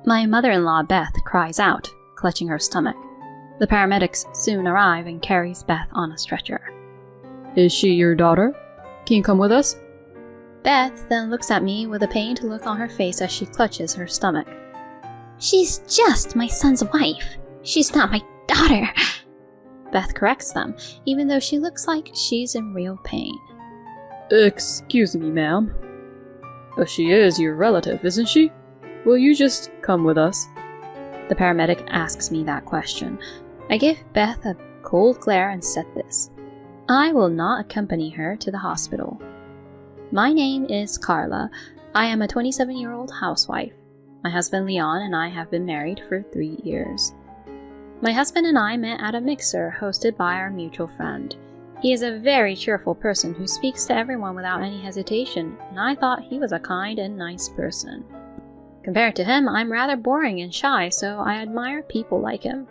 My mother-in-law Beth cries out, clutching her stomach. The paramedics soon arrive and carries Beth on a stretcher. Is she your daughter? Can you come with us? Beth then looks at me with a pained look on her face as she clutches her stomach. She's just my son's wife. She's not my daughter. Beth corrects them, even though she looks like she's in real pain. Excuse me, ma'am. But she is your relative, isn't she? Will you just come with us? The paramedic asks me that question. I give Beth a cold glare and said this. I will not accompany her to the hospital. My name is Carla. I am a 27-year-old housewife. My husband Leon and I have been married for 3 years. My husband and I met at a mixer hosted by our mutual friend. He is a very cheerful person who speaks to everyone without any hesitation, and I thought he was a kind and nice person. Compared to him, I'm rather boring and shy, so I admire people like him.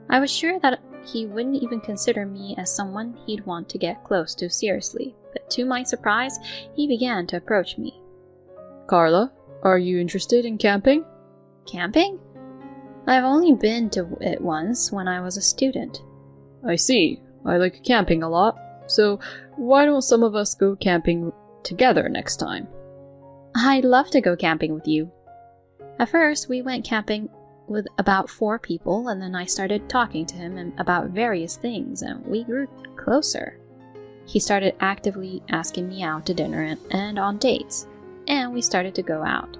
I was sure that he wouldn't even consider me as someone he'd want to get close to seriously, but to my surprise, he began to approach me. Carla, are you interested in camping? Camping? I've only been to it once when I was a student. I see. I like camping a lot, so why don't some of us go camping together next time? I'd love to go camping with you. At first, we went camping with about 4 people, and then I started talking to him about various things, and we grew closer. He started actively asking me out to dinner and on dates, and we started to go out.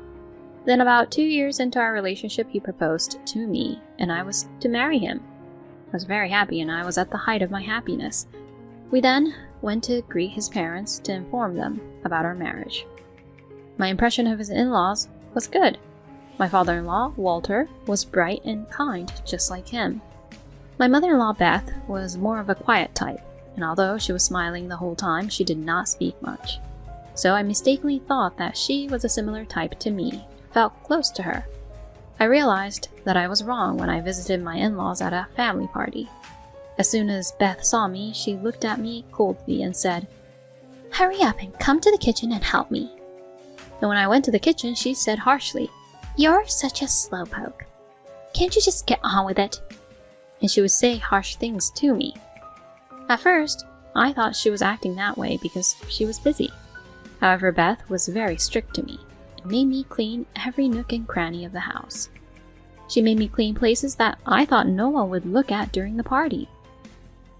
Then about 2 years into our relationship, he proposed to me, and I was to marry him. I was very happy, and I was at the height of my happiness. We then went to greet his parents to inform them about our marriage. My impression of his in-laws was good. My father-in-law, Walter, was bright and kind, just like him. My mother-in-law, Beth, was more of a quiet type, and although she was smiling the whole time, she did not speak much. So I mistakenly thought that she was a similar type to me, felt close to her. I realized that I was wrong when I visited my in-laws at a family party. As soon as Beth saw me, she looked at me coldly and said, "Hurry up and come to the kitchen and help me." And when I went to the kitchen, she said harshly, "You're such a slowpoke. Can't you just get on with it?" And she would say harsh things to me. At first, I thought she was acting that way because she was busy. However, Beth was very strict to me and made me clean every nook and cranny of the house. She made me clean places that I thought no one would look at during the party.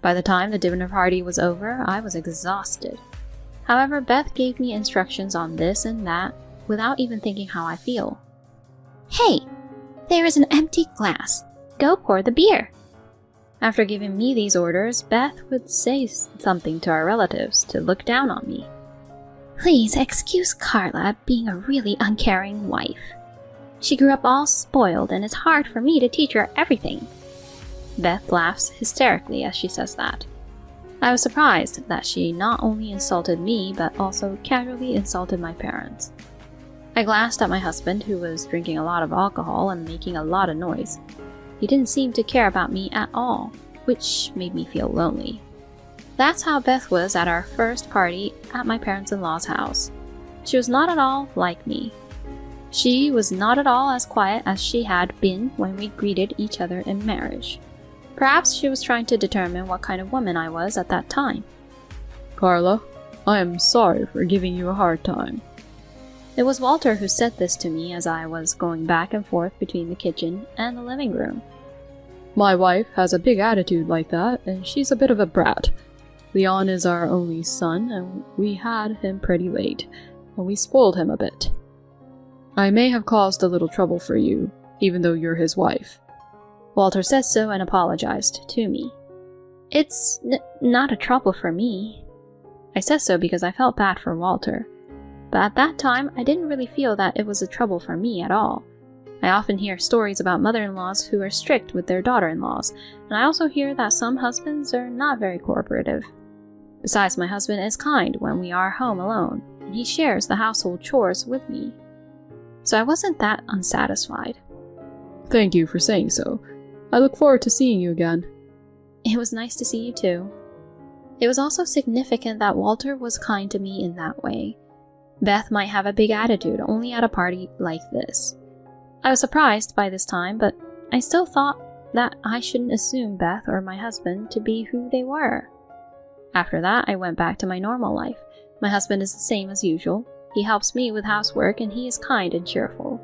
By the time the dinner party was over, I was exhausted. However, Beth gave me instructions on this and that without even thinking how I feel. "Hey, there is an empty glass. Go pour the beer." After giving me these orders, Beth would say something to our relatives to look down on me. "Please excuse Carla being a really uncaring wife. She grew up all spoiled and it's hard for me to teach her everything." Beth laughs hysterically as she says that. I was surprised that she not only insulted me but also casually insulted my parents. I glanced at my husband, who was drinking a lot of alcohol and making a lot of noise. He didn't seem to care about me at all, which made me feel lonely. That's how Beth was at our first party at my parents-in-law's house. She was not at all like me. She was not at all as quiet as she had been when we greeted each other in marriage. Perhaps she was trying to determine what kind of woman I was at that time. "Carla, I am sorry for giving you a hard time." It was Walter who said this to me as I was going back and forth between the kitchen and the living room. "My wife has a big attitude like that, and she's a bit of a brat. Leon is our only son, and we had him pretty late, and we spoiled him a bit. I may have caused a little trouble for you, even though you're his wife." Walter says so and apologized to me. "It's not a trouble for me." I said so because I felt bad for Walter. But at that time, I didn't really feel that it was a trouble for me at all. I often hear stories about mother-in-laws who are strict with their daughter-in-laws, and I also hear that some husbands are not very cooperative. Besides, my husband is kind when we are home alone, and he shares the household chores with me. So I wasn't that unsatisfied. "Thank you for saying so. I look forward to seeing you again." It was nice to see you too. It was also significant that Walter was kind to me in that way. Beth might have a big attitude only at a party like this. I was surprised by this time, but I still thought that I shouldn't assume Beth or my husband to be who they were. After that, I went back to my normal life. My husband is the same as usual. He helps me with housework and he is kind and cheerful.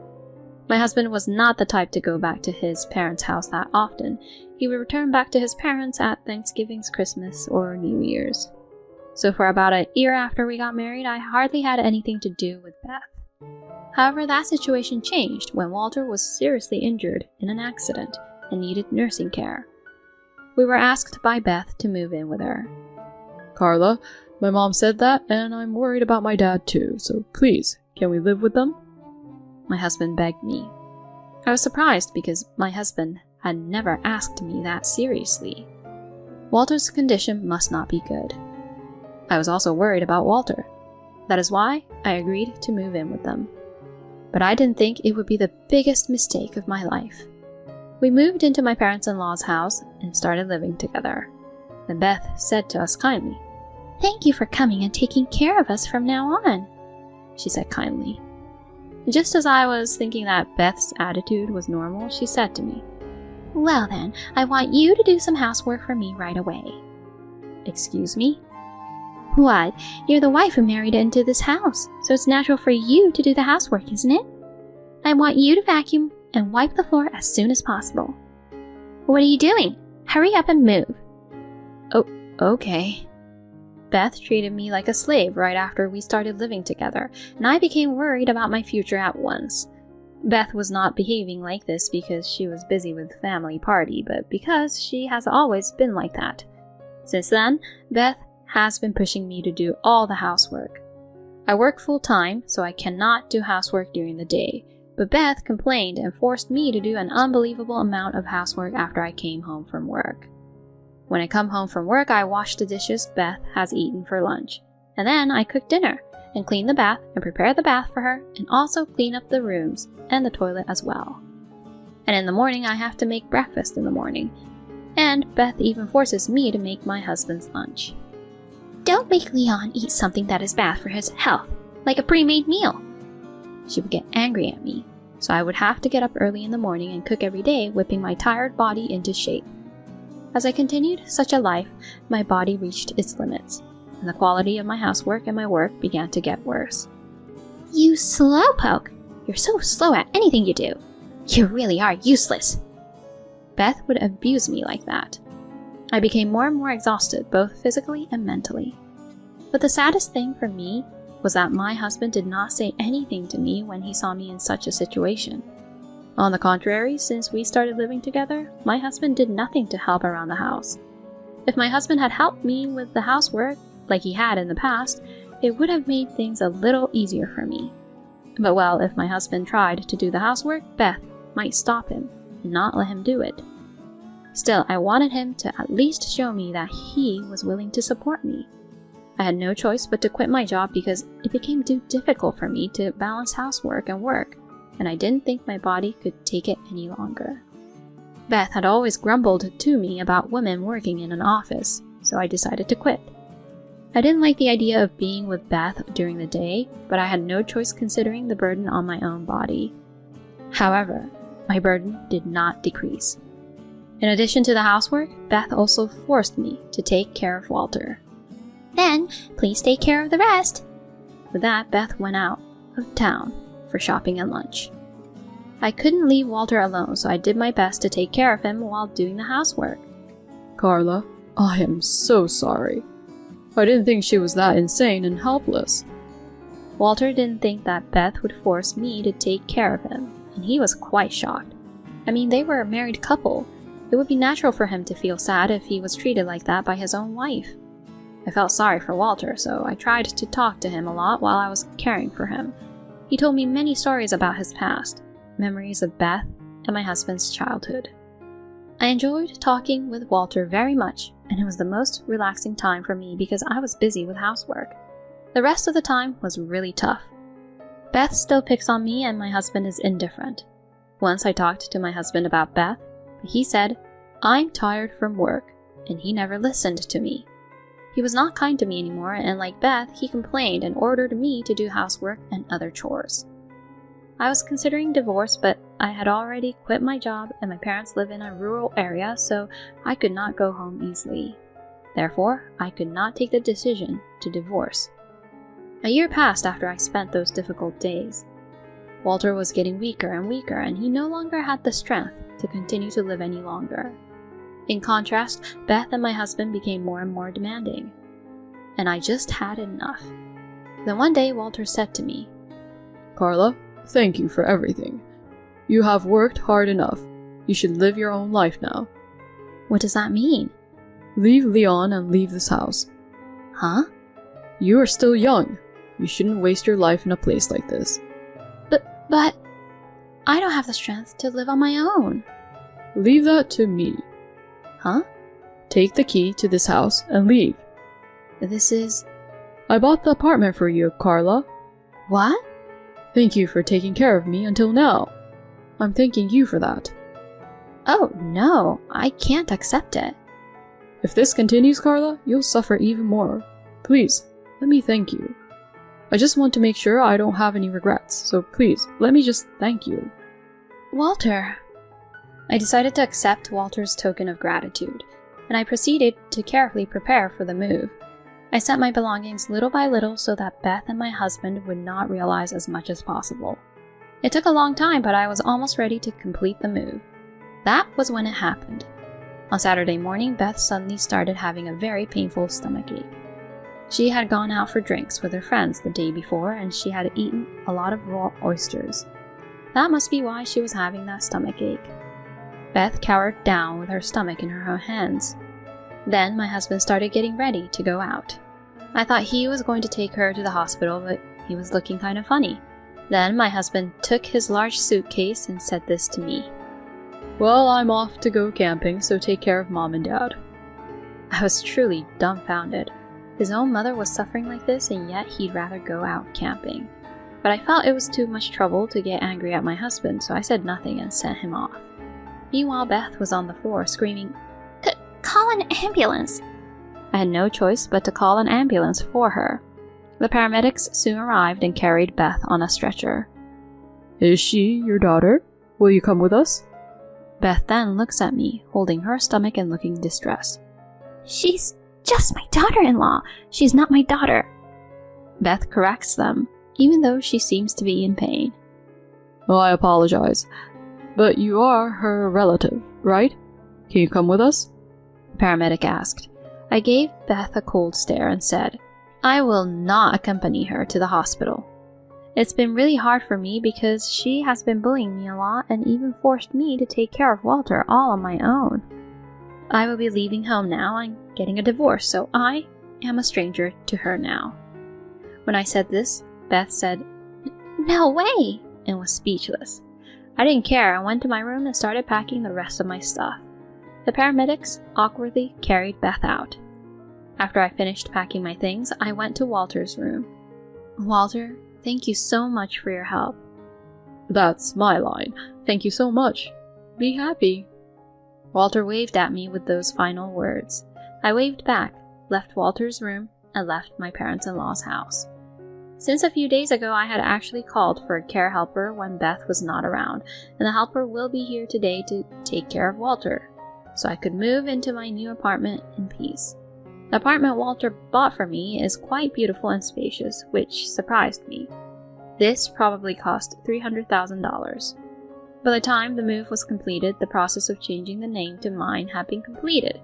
My husband was not the type to go back to his parents' house that often. He would return back to his parents at Thanksgiving's, Christmas, or New Year's. So for about a year after we got married, I hardly had anything to do with Beth. However, that situation changed when Walter was seriously injured in an accident and needed nursing care. We were asked by Beth to move in with her. Carla, my mom said that, and I'm worried about my dad too, so please, can we live with them? My husband begged me. I was surprised because my husband had never asked me that seriously. Walter's condition must not be good. I was also worried about Walter. That is why I agreed to move in with them. But I didn't think it would be the biggest mistake of my life. We moved into my parents-in-law's house and started living together. Then Beth said to us kindly, "Thank you for coming and taking care of us from now on," she said kindly. Just as I was thinking that Beth's attitude was normal, she said to me, "Well then, I want you to do some housework for me right away." Excuse me? What? You're the wife who married into this house, so it's natural for you to do the housework, isn't it? I want you to vacuum and wipe the floor as soon as possible. What are you doing? Hurry up and move. Oh, okay. Beth treated me like a slave right after we started living together, and I became worried about my future at once. Beth was not behaving like this because she was busy with family party, but because she has always been like that. Since then, Beth has been pushing me to do all the housework. I work full-time, so I cannot do housework during the day, but Beth complained and forced me to do an unbelievable amount of housework after I came home from work. When I come home from work, I wash the dishes Beth has eaten for lunch, and then I cook dinner and clean the bath and prepare the bath for her, and also clean up the rooms and the toilet as well. And in the morning, I have to make breakfast in the morning, and Beth even forces me to make my husband's lunch. Don't make Leon eat something that is bad for his health, like a pre-made meal. She would get angry at me, so I would have to get up early in the morning and cook every day, whipping my tired body into shape. As I continued such a life, my body reached its limits, and the quality of my housework and my work began to get worse. You slowpoke! You're so slow at anything you do. You really are useless. Beth would abuse me like that. I became more and more exhausted, both physically and mentally. But the saddest thing for me was that my husband did not say anything to me when he saw me in such a situation. On the contrary, since we started living together, my husband did nothing to help around the house. If my husband had helped me with the housework, like he had in the past, it would have made things a little easier for me. But well, if my husband tried to do the housework, Beth might stop him and not let him do it. Still, I wanted him to at least show me that he was willing to support me. I had no choice but to quit my job because it became too difficult for me to balance housework and work, and I didn't think my body could take it any longer. Beth had always grumbled to me about women working in an office, so I decided to quit. I didn't like the idea of being with Beth during the day, but I had no choice considering the burden on my own body. However, my burden did not decrease. In addition to the housework, Beth also forced me to take care of Walter. Then, please take care of the rest. With that, Beth went out of town for shopping and lunch. I couldn't leave Walter alone, so I did my best to take care of him while doing the housework. Carla, I am so sorry. I didn't think she was that insane and helpless. Walter didn't think that Beth would force me to take care of him, and he was quite shocked. I mean, they were a married couple. It would be natural for him to feel sad if he was treated like that by his own wife. I felt sorry for Walter, so I tried to talk to him a lot while I was caring for him. He told me many stories about his past, memories of Beth, and my husband's childhood. I enjoyed talking with Walter very much, and it was the most relaxing time for me because I was busy with housework. The rest of the time was really tough. Beth still picks on me and my husband is indifferent. Once I talked to my husband about Beth, he said, "I'm tired from work," and he never listened to me. He was not kind to me anymore, and like Beth, he complained and ordered me to do housework and other chores. I was considering divorce, but I had already quit my job and my parents live in a rural area, so I could not go home easily. Therefore, I could not take the decision to divorce. A year passed after I spent those difficult days. Walter was getting weaker and weaker, and he no longer had the strength to continue to live any longer. In contrast, Beth and my husband became more and more demanding, and I just had enough. Then one day, Walter said to me, Carla, thank you for everything. You have worked hard enough. You should live your own life now. What does that mean? Leave Leon and leave this house. Huh? You are still young. You shouldn't waste your life in a place like this. But I don't have the strength to live on my own. Leave that to me. Huh? Take the key to this house and leave. This is... I bought the apartment for you, Carla. What? Thank you for taking care of me until now. I'm thanking you for that. Oh, no, I can't accept it. If this continues, Carla, you'll suffer even more. Please, let me thank you. I just want to make sure I don't have any regrets, so please, let me just thank you. Walter. I decided to accept Walter's token of gratitude, and I proceeded to carefully prepare for the move. I set my belongings little by little so that Beth and my husband would not realize as much as possible. It took a long time, but I was almost ready to complete the move. That was when it happened. On Saturday morning, Beth suddenly started having a very painful stomachache. She had gone out for drinks with her friends the day before, and she had eaten a lot of raw oysters. That must be why she was having that stomachache. Beth cowered down with her stomach in her hands. Then my husband started getting ready to go out. I thought he was going to take her to the hospital, but he was looking kind of funny. Then my husband took his large suitcase and said this to me. Well, I'm off to go camping, so take care of Mom and Dad. I was truly dumbfounded. His own mother was suffering like this, and yet he'd rather go out camping. But I felt it was too much trouble to get angry at my husband, so I said nothing and sent him off. Meanwhile, Beth was on the floor screaming, "Call an ambulance!" I had no choice but to call an ambulance for her. The paramedics soon arrived and carried Beth on a stretcher. Is she your daughter? Will you come with us? Beth then looks at me, holding her stomach and looking distressed. She's just my daughter-in-law. She's not my daughter. Beth corrects them, even though she seems to be in pain. Oh, I apologize, but you are her relative, right? Can you come with us? The paramedic asked. I gave Beth a cold stare and said, I will not accompany her to the hospital. It's been really hard for me because she has been bullying me a lot and even forced me to take care of Walter all on my own. I will be leaving home now and getting a divorce, so I am a stranger to her now. When I said this, Beth said, No way, and was speechless. I didn't care. I went to my room and started packing the rest of my stuff. The paramedics awkwardly carried Beth out. After I finished packing my things, I went to Walter's room. Walter, thank you so much for your help. That's my line. Thank you so much. Be happy. Walter waved at me with those final words. I waved back, left Walter's room, and left my parents-in-law's house. Since a few days ago, I had actually called for a care helper when Beth was not around, and the helper will be here today to take care of Walter, so I could move into my new apartment in peace. The apartment Walter bought for me is quite beautiful and spacious, which surprised me. This probably cost $300,000. By the time the move was completed, the process of changing the name to mine had been completed,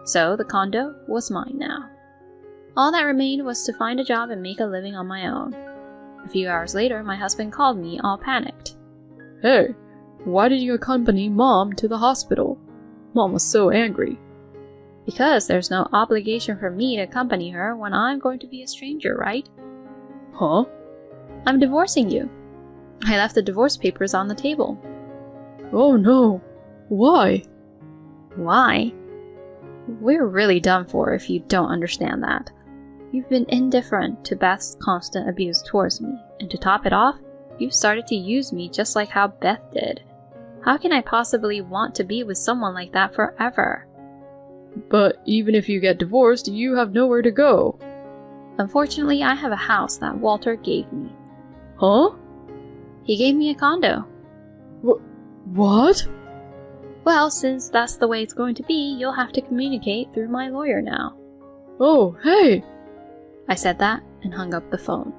so the condo was mine now. All that remained was to find a job and make a living on my own. A few hours later, my husband called me all panicked. Hey, why did you accompany Mom to the hospital? Mom was so angry. Because there's no obligation for me to accompany her when I'm going to be a stranger, right? Huh? I'm divorcing you. I left the divorce papers on the table. Oh no. Why? Why? We're really done for if you don't understand that. You've been indifferent to Beth's constant abuse towards me, and to top it off, you've started to use me just like how Beth did. How can I possibly want to be with someone like that forever? But even if you get divorced, you have nowhere to go. Unfortunately, I have a house that Walter gave me. Huh? He gave me a condo. What? Well, since that's the way it's going to be, you'll have to communicate through my lawyer now. Oh, hey! I said that and hung up the phone.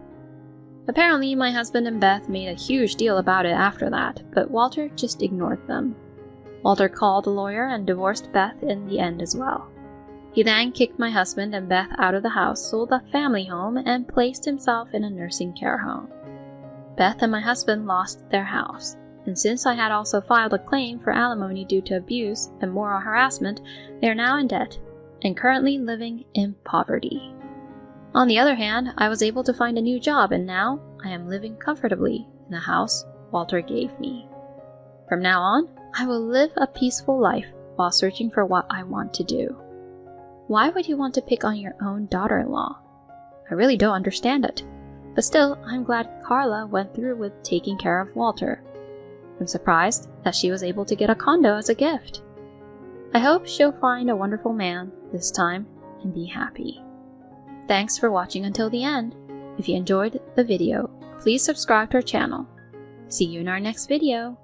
Apparently, my husband and Beth made a huge deal about it after that, but Walter just ignored them. Walter called a lawyer and divorced Beth in the end as well. He then kicked my husband and Beth out of the house, sold the family home, and placed himself in a nursing care home. Beth and my husband lost their house, and since I had also filed a claim for alimony due to abuse and moral harassment, they are now in debt and currently living in poverty. On the other hand, I was able to find a new job, and now I am living comfortably in the house Walter gave me. From now on, I will live a peaceful life while searching for what I want to do. Why would you want to pick on your own daughter-in-law? I really don't understand it. But still, I'm glad Carla went through with taking care of Walter. I'm surprised that she was able to get a condo as a gift. I hope she'll find a wonderful man this time and be happy. Thanks for watching until the end. If you enjoyed the video, please subscribe to our channel. See you in our next video.